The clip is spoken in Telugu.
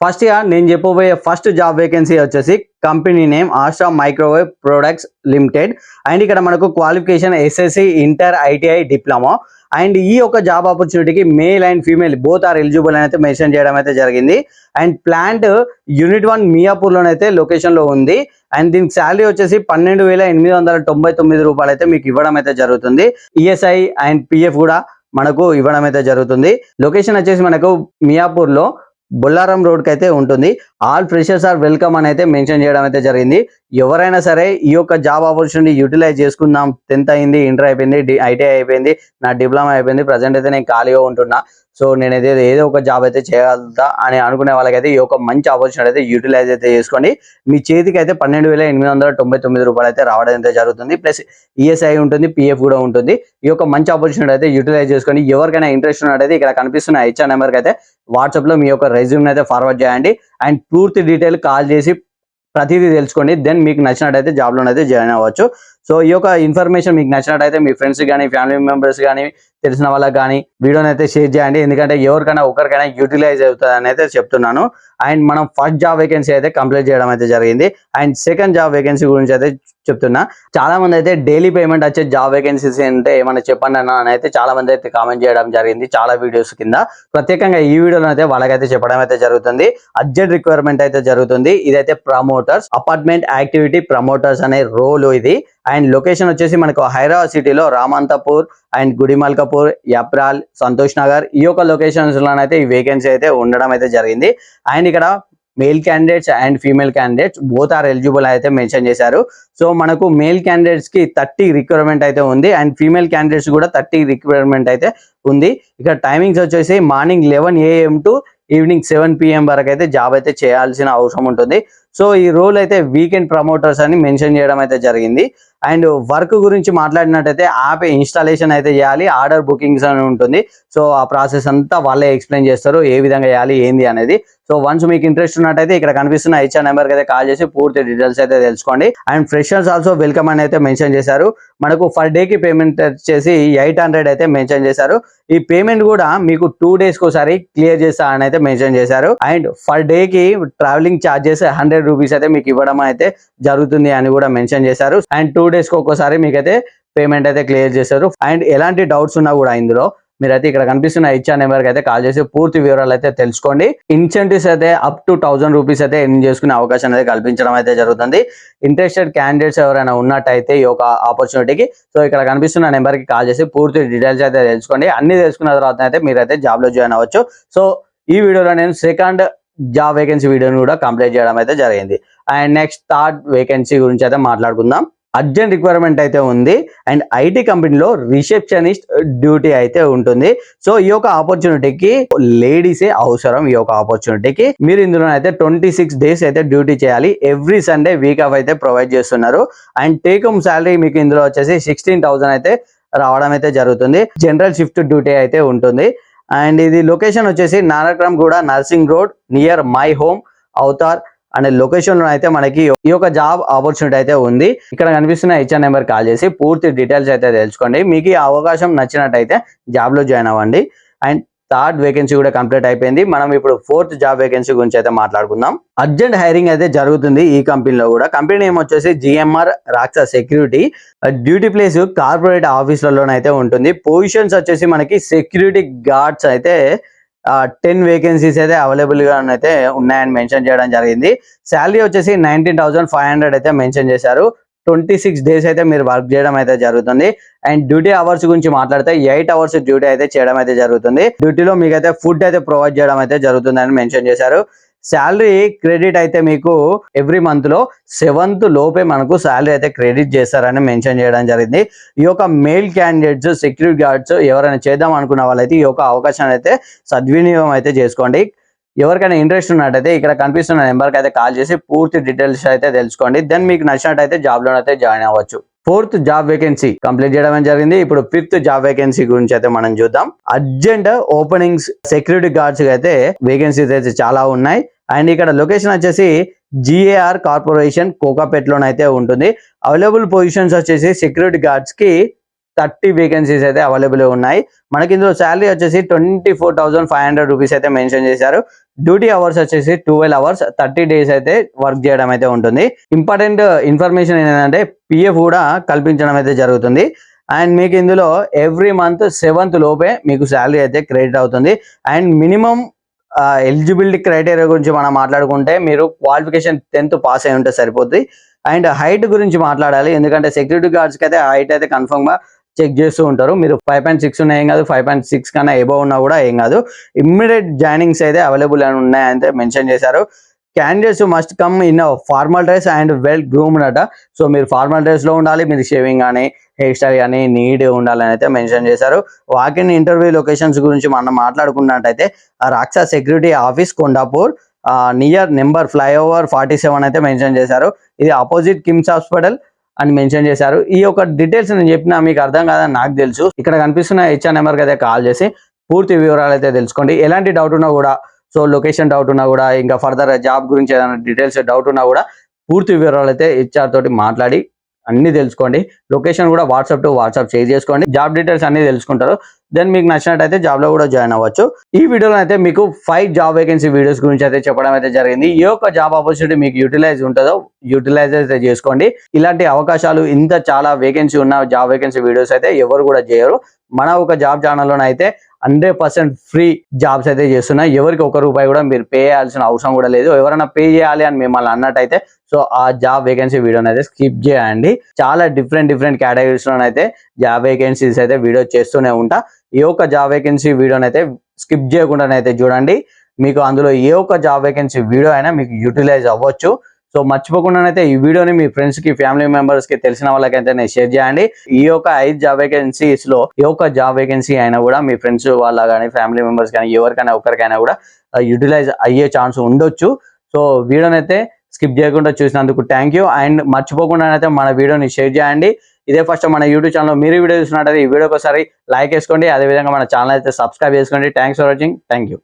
ఫస్ట్ గా నేను చెప్పబోయే ఫస్ట్ జాబ్ వేకెన్సీ వచ్చేసి company name Astra Microwave Products Limited. And ఇక్కడ మనకు qualification SSC, inter, ITI, diploma. And ఈ యొక్క జాబ్ ఆపర్చునిటీకి male and female both are eligible అని అయితే మెన్షన్ చేయడం అయితే జరిగింది. అండ్ ప్లాంట్ యూనిట్ 1 మియాపూర్లోనైతే లొకేషన్లో ఉంది. అండ్ దీనికి శాలరీ వచ్చేసి 12,899 రూపాయలు అయితే మీకు ఇవ్వడం అయితే జరుగుతుంది. ఈఎస్ఐ అండ్ పిఎఫ్ కూడా మనకు ఇవ్వడం అయితే జరుగుతుంది. లొకేషన్ వచ్చేసి మనకు మియాపూర్లో బొల్లారం రోడ్కి అయితే ఉంటుంది. ఆల్ ఫ్రెషర్స్ ఆర్ వెల్కమ్ అని అయితే మెన్షన్ చేయడం అయితే జరిగింది. ఎవరైనా సరే ఈ యొక్క జాబ్ ఆపర్చునిటీ యూటిలైజ్ చేసుకుందాం. 10th అయింది, ఇంటర్ అయిపోయింది, ఐటీఐ అయిపోయింది, నా డిప్లొమా అయిపోయింది, ప్రజెంట్ అయితే నేను ఖాళీగా ఉంటున్నా, సో నేనైతే ఏదో ఒక జాబ్ అయితే చేయగలుగుతా అని అనుకునే వాళ్ళకైతే ఈ యొక్క మంచి ఆపర్చునిటీ అయితే యూటిలైజ్ అయితే చేసుకోండి. మీ చేతికి అయితే 12,899 రూపాయలు అయితే రావడం అయితే జరుగుతుంది. ప్లస్ ఈఎస్ఐ ఉంటుంది, పిఎఫ్ కూడా ఉంటుంది. ఈ యొక్క మంచి ఆపర్చునిటీ అయితే యూటిలైజ్ చేసుకొని ఎవరికైనా ఇంట్రెస్ట్ ఉన్నట్టయితే ఇక్కడ కనిపిస్తున్న హెచ్ఆర్ నెంబర్కి అయితే వాట్సాప్లో మీ యొక్క రెజ్యూమ్ని అయితే ఫార్వర్డ్ చేయండి. అండ్ పూర్తి డీటెయిల్ కాల్ చేసి ప్రతిదీ తెలుసుకోండి. దెన్ మీకు నచ్చినట్టయితే జాబ్లోనైతే జాయిన్ అవ్వచ్చు. సో ఈ యొక్క ఇన్ఫర్మేషన్ మీకు నచ్చినట్టయితే మీ ఫ్రెండ్స్ కానీ, ఫ్యామిలీ మెంబర్స్ కానీ, తెలిసిన వాళ్ళకి కానీ వీడియోని అయితే షేర్ చేయండి. ఎందుకంటే ఎవరికైనా ఒకరికైనా యూటిలైజ్ అవుతుంది అని అయితే చెప్తున్నాను. అండ్ మనం ఫస్ట్ జాబ్ వేకెన్సీ అయితే కంప్లీట్ చేయడం అయితే జరిగింది. అండ్ సెకండ్ జాబ్ వేకెన్సీ గురించి అయితే చెప్తున్నా. చాలా మంది అయితే డైలీ పేమెంట్ వచ్చే జాబ్ వేకెన్సీస్ అంటే ఏమైనా చెప్పండి అన్న అని అయితే చాలా మంది అయితే కామెంట్ చేయడం జరిగింది చాలా వీడియోస్ కింద. ప్రత్యేకంగా ఈ వీడియోలో అయితే వాళ్ళకైతే చెప్పడం అయితే జరుగుతుంది. అర్జెంట్ రిక్వైర్మెంట్ అయితే జరుగుతుంది. ఇదైతే ప్రమోటర్స్, అపార్ట్మెంట్ యాక్టివిటీ ప్రమోటర్స్ అనే రోల్ ఇది. అండ్ లొకేషన్ వచ్చేసి మనకు హైదరాబాద్ సిటీలో రామంతపూర్ అండ్ గుడిమల్కపూర్, యప్రాల్, సంతోష్ నగర్ ఈ యొక్క లొకేషన్స్ లోనైతే ఈ వేకెన్సీ అయితే ఉండడం అయితే జరిగింది. అండ్ ఇక్కడ male candidates and female candidates both are eligible అయితే మెన్షన్ చేశారు. సో మనకు మేల్ క్యాండిడేట్స్ కి 30 రిక్వైర్మెంట్ అయితే ఉంది. అండ్ ఫీమేల్ క్యాండిడేట్స్ కూడా 30 రిక్వైర్మెంట్ అయితే ఉంది. ఇక్కడ టైమింగ్స్ వచ్చేసి morning 11 AM to evening 7 PM వరకు అయితే జాబ్ అయితే చేయాల్సిన అవసరం ఉంటుంది. సో ఈ రోల్ అయితే వీకెండ్ ప్రమోటర్స్ అని మెన్షన్ చేయడం అయితే జరిగింది. అండ్ వర్క్ గురించి మాట్లాడినట్టయితే యాప్ ఇన్స్టాలేషన్ అయితే చేయాలి, ఆర్డర్ బుకింగ్స్ అని ఉంటుంది. సో ఆ ప్రాసెస్ అంతా వాళ్ళే ఎక్స్ప్లెయిన్ చేస్తారు ఏ విధంగా చేయాలి ఏంది అనేది. సో వన్స్ మీకు ఇంట్రెస్ట్ ఉన్నట్టయితే ఇక్కడ కనిపిస్తున్న హెచ్ఆర్ నెంబర్కి అయితే కాల్ చేసి పూర్తి డీటెయిల్స్ అయితే తెలుసుకోండి. అండ్ ఫ్రెషర్స్ ఆల్సో వెల్కమ్ అని అయితే మెన్షన్ చేశారు. మనకు పర్ డేకి పేమెంట్ వచ్చేసి 800 అయితే మెన్షన్ చేశారు. ఈ పేమెంట్ కూడా మీకు 2 days ఒకసారి క్లియర్ చేస్తా అని అయితే మెన్షన్ చేశారు. అండ్ పర్ డేకి ట్రావెలింగ్ ఛార్జెస్ 100 రూపీస్ అయితే మీకు ఇవ్వడం అయితే జరుగుతుంది అని కూడా మెన్షన్ చేశారు. అండ్ 2 days ఒక్కోసారి మీకైతే పేమెంట్ అయితే క్లియర్ చేశారు. అండ్ ఎలాంటి డౌట్స్ ఉన్నా కూడా ఇందులో మీరైతే ఇక్కడ కనిపిస్తున్న హెచ్ఆర్ నెంబర్కి అయితే కాల్ చేసి పూర్తి వివరాలు అయితే తెలుసుకోండి. ఇన్సెంటివ్స్ అయితే అప్ టు 1000 రూపీస్ అయితే ఎర్న్ చేసుకునే అవకాశం అయితే కల్పించడం అయితే జరుగుతుంది. ఇంట్రెస్టెడ్ క్యాండిడేట్స్ ఎవరైనా ఉన్నట్టయితే ఈ యొక్క ఆపర్చునిటీకి సో ఇక్కడ కనిపిస్తున్న నెంబర్కి కాల్ చేసి పూర్తి డీటెయిల్స్ అయితే తెలుసుకోండి. అన్ని తెలుసుకున్న తర్వాత అయితే మీరైతే జాబ్ లో జాయిన్ అవ్వచ్చు. సో ఈ వీడియోలో నేను సెకండ్ జాబ్ వేకెన్సీ వీడియోని కూడా కంప్లీట్ చేయడం అయితే జరిగింది. అండ్ నెక్స్ట్ థర్డ్ వేకెన్సీ గురించి అయితే మాట్లాడుకుందాం. అర్జెంట్ రిక్వైర్మెంట్ అయితే ఉంది. అండ్ ఐటీ కంపెనీలో రిసెప్షనిస్ట్ డ్యూటీ అయితే ఉంటుంది. సో ఈ యొక్క ఆపర్చునిటీకి లేడీసే అవసరం. ఈ యొక్క ఆపర్చునిటీకి మీరు ఇందులో అయితే 26 days అయితే డ్యూటీ చేయాలి. ఎవ్రీ సండే వీక్ ఆఫ్ అయితే ప్రొవైడ్ చేస్తున్నారు. అండ్ టేక్ హోమ్ శాలరీ మీకు ఇందులో వచ్చేసి 16,000 అయితే రావడం అయితే జరుగుతుంది. జనరల్ షిఫ్ట్ డ్యూటీ అయితే ఉంటుంది. అండ్ ఇది లొకేషన్ వచ్చేసి Nanakramguda Narsingi road near my home Avatar అనే లొకేషన్ లో అయితే మనకి ఈ యొక్క జాబ్ ఆపర్చునిటీ అయితే ఉంది. ఇక్కడ కనిపిస్తున్న హెచ్ఆర్ నెంబర్ కాల్ చేసి పూర్తి డీటెయిల్స్ అయితే తెలుసుకోండి. మీకు ఈ అవకాశం నచ్చినట్టయితే జాబ్ లో జాయిన్ అవ్వండి. అండ్ థర్డ్ వేకెన్సీ కూడా కంప్లీట్ అయిపోయింది. మనం ఇప్పుడు ఫోర్త్ జాబ్ వేకెన్సీ గురించి అయితే మాట్లాడుకుందాం. అర్జెంట్ హైరింగ్ అయితే జరుగుతుంది ఈ కంపెనీలో కూడా. కంపెనీ నేమ్ వచ్చేసి GMR Raxa security. Duty place corporate ఆఫీసులలోనైతే ఉంటుంది. పొజిషన్స్ వచ్చేసి మనకి సెక్యూరిటీ గార్డ్స్ అయితే 10 వేకెన్సీస్ అయితే అవైలబుల్ గా అయితే ఉన్నాయని మెన్షన్ చేయడం జరిగింది. శాలరీ వచ్చేసి 19,500 అయితే మెన్షన్ చేశారు. 26 days అయితే మీరు వర్క్ చేయడం అయితే జరుగుతుంది. అండ్ డ్యూటీ అవర్స్ గురించి మాట్లాడితే 8 hours డ్యూటీ అయితే చేయడం అయితే జరుగుతుంది. డ్యూటీలో మీకు అయితే ఫుడ్ అయితే ప్రొవైడ్ చేయడం అయితే జరుగుతుంది అని మెన్షన్ చేశారు. శాలరీ క్రెడిట్ అయితే మీకు ఎవ్రీ మంత్ లో 7th లోపే మనకు శాలరీ అయితే క్రెడిట్ చేస్తారని మెన్షన్ చేయడం జరిగింది. ఈ యొక్క మేల్ క్యాండిడేట్స్, సెక్యూరిటీ గార్డ్స్ ఎవరైనా చేద్దాం అనుకున్న వాళ్ళైతే ఈ యొక్క అవకాశాన్ని అయితే సద్వినియోగం అయితే చేసుకోండి. ఎవరికైనా ఇంట్రెస్ట్ ఉన్నట్టయితే ఇక్కడ కనిపిస్తున్న నెంబర్కి అయితే కాల్ చేసి పూర్తి డీటెయిల్స్ అయితే తెలుసుకోండి. దెన్ మీకు నచ్చినట్టయితే జాబ్ లో అయితే జాయిన్ అవ్వచ్చు. ఫోర్త్ జాబ్ వేకెన్సీ కంప్లీట్ చేయడం జరిగింది. ఇప్పుడు ఫిఫ్త్ జాబ్ వేకెన్సీ గురించి అయితే మనం చూద్దాం. అర్జెంట్ ఓపెనింగ్స్ సెక్యూరిటీ గార్డ్స్ అయితే వేకెన్సీస్ అయితే చాలా ఉన్నాయి. అండ్ ఇక్కడ లొకేషన్ వచ్చేసి జిఏఆర్ కార్పొరేషన్ కోకాపేట్ లోనైతే ఉంటుంది. అవైలబుల్ పొజిషన్స్ వచ్చేసి సెక్యూరిటీ గార్డ్స్ కి 30 వేకెన్సీస్ అయితే అవైలబుల్ ఉన్నాయి. మనకి ఇందులో శాలరీ వచ్చేసి 24,500 రూపీస్ అయితే మెన్షన్ చేశారు. డ్యూటీ అవర్స్ వచ్చేసి 12 అవర్స్ 30 డేస్ అయితే వర్క్ చేయడం అయితే ఉంటుంది. ఇంపార్టెంట్ ఇన్ఫర్మేషన్ ఏంటంటే పిఎఫ్ కూడా కల్పించడం అయితే జరుగుతుంది. అండ్ మీకు ఇందులో ఎవ్రీ మంత్ 7th లోపే మీకు శాలరీ అయితే క్రెడిట్ అవుతుంది. అండ్ మినిమం ఎలిజిబిలిటీ క్రైటీరియా గురించి మనం మాట్లాడుకుంటే మీరు క్వాలిఫికేషన్ 10th పాస్ అయి ఉంటే సరిపోద్ది. అండ్ హైట్ గురించి మాట్లాడాలి, ఎందుకంటే సెక్యూరిటీ గార్డ్స్కి అయితే హైట్ అయితే కన్ఫర్మ్ గా చెక్ చేస్తూ ఉంటారు. మీరు 5.6 ఉన్నా ఏం కాదు, 5.6 కన్నా ఎబోవ్ ఉన్నా కూడా ఏం కాదు. ఇమ్మీడియట్ జాయినింగ్స్ అయితే అవైలబుల్ అని ఉన్నాయంటే మెన్షన్ చేశారు. Candidates must come in formal dress and well groomed అట. సో మీరు ఫార్మల్ డ్రెస్ లో ఉండాలి, మీరు షేవింగ్ కానీ హెయిర్ స్టైల్ కానీ నీట్ ఉండాలని అయితే మెన్షన్ చేశారు. వాకిన్ ఇంటర్వ్యూ లొకేషన్స్ గురించి మనం మాట్లాడుకున్నట్టయితే Raxa security office Kondapur near number flyover 47 అయితే మెన్షన్ చేశారు. ఇది ఆపోజిట్ కిమ్స్ హాస్పిటల్ అని మెన్షన్ చేశారు. ఈ యొక్క డీటెయిల్స్ నేను చెప్పినా మీకు అర్థం కాదని నాకు తెలుసు. ఇక్కడ కనిపిస్తున్న హెచ్ఆర్ నెంబర్కి అయితే కాల్ చేసి పూర్తి వివరాలు అయితే తెలుసుకోండి. ఎలాంటి డౌట్ ఉన్నా కూడా, సో లొకేషన్ డౌట్ ఉన్నా కూడా, ఇంకా ఫర్దర్ జాబ్ గురించి ఏదైనా డీటెయిల్స్ డౌట్ ఉన్నా కూడా పూర్తి వివరాలు అయితే హెచ్ఆర్ తోటి మాట్లాడి అన్ని తెలుసుకోండి. లొకేషన్ కూడా వాట్సాప్ షేర్ చేసుకోండి. జాబ్ డీటెయిల్స్ అన్ని తెలుసుకుంటారు. దెన్ మీకు నచ్చినట్టయితే జాబ్ లో కూడా జాయిన్ అవ్వచ్చు. ఈ వీడియోలో అయితే మీకు 5 జాబ్ వేకెన్సీ వీడియోస్ గురించి అయితే చెప్పడం అయితే జరిగింది. ఈ యొక్క జాబ్ ఆపర్చునిటీ మీకు యూటిలైజ్ అయితే చేసుకోండి. ఇలాంటి అవకాశాలు ఇంత చాలా వేకెన్సీ ఉన్న జాబ్ వేకెన్సీ వీడియోస్ అయితే ఎవరు కూడా చేయరు. మన ఒక జాబ్ ఛానల్లోనే అయితే 100% ఫ్రీ జాబ్స్ అయితే చేస్తున్నాయి. ఎవరికి 1 రూపాయి కూడా మీరు పే చేయాల్సిన అవసరం కూడా లేదు. ఎవరైనా పే చేయాలి అని మిమ్మల్ని అన్నట్టయితే సో ఆ జాబ్ వేకెన్సీ వీడియోని అయితే స్కిప్ చేయండి. చాలా డిఫరెంట్ కేటగిరీస్ లోనైతే జాబ్ వేకెన్సీస్ అయితే వీడియో చేస్తూనే ఉంటా. ఏ ఒక్క జాబ్ వేకెన్సీ వీడియోని అయితే స్కిప్ చేయకుండానైతే చూడండి. మీకు అందులో ఏ ఒక్క జాబ్ వేకెన్సీ వీడియో అయినా మీకు యూటిలైజ్ అవ్వచ్చు. సో మర్చిపోకుండానైతే ఈ వీడియోని మీ ఫ్రెండ్స్ కి, ఫ్యామిలీ మెంబర్స్ కి, తెలిసిన వాళ్ళకైతే షేర్ చేయండి. ఈ యొక్క 5 జాబ్ వేకెన్సీస్ లో ఏ ఒక్క జాబ్ వేకెన్సీ అయినా కూడా మీ ఫ్రెండ్స్ వాళ్ళ కానీ, ఫ్యామిలీ మెంబర్స్ కానీ ఎవరికైనా ఒకరికైనా కూడా యూటిలైజ్ అయ్యే ఛాన్స్ ఉండొచ్చు. సో వీడియోని అయితే స్కిప్ చేయకుండా చూసినందుకు థ్యాంక్ యూ. అండ్ మర్చిపోకుండా అయితే మన వీడియోని షేర్ చేయండి. ఇదే ఫస్ట్ మన యూట్యూబ్ ఛానల్ మీరు వీడియో చూసినట్టయితే ఈ వీడియోకి ఒకసారి లైక్ వేసుకోండి. అదేవిధంగా మన ఛానల్ అయితే సబ్స్క్రైబ్ చేసుకోండి. Thanks for watching. Thank you.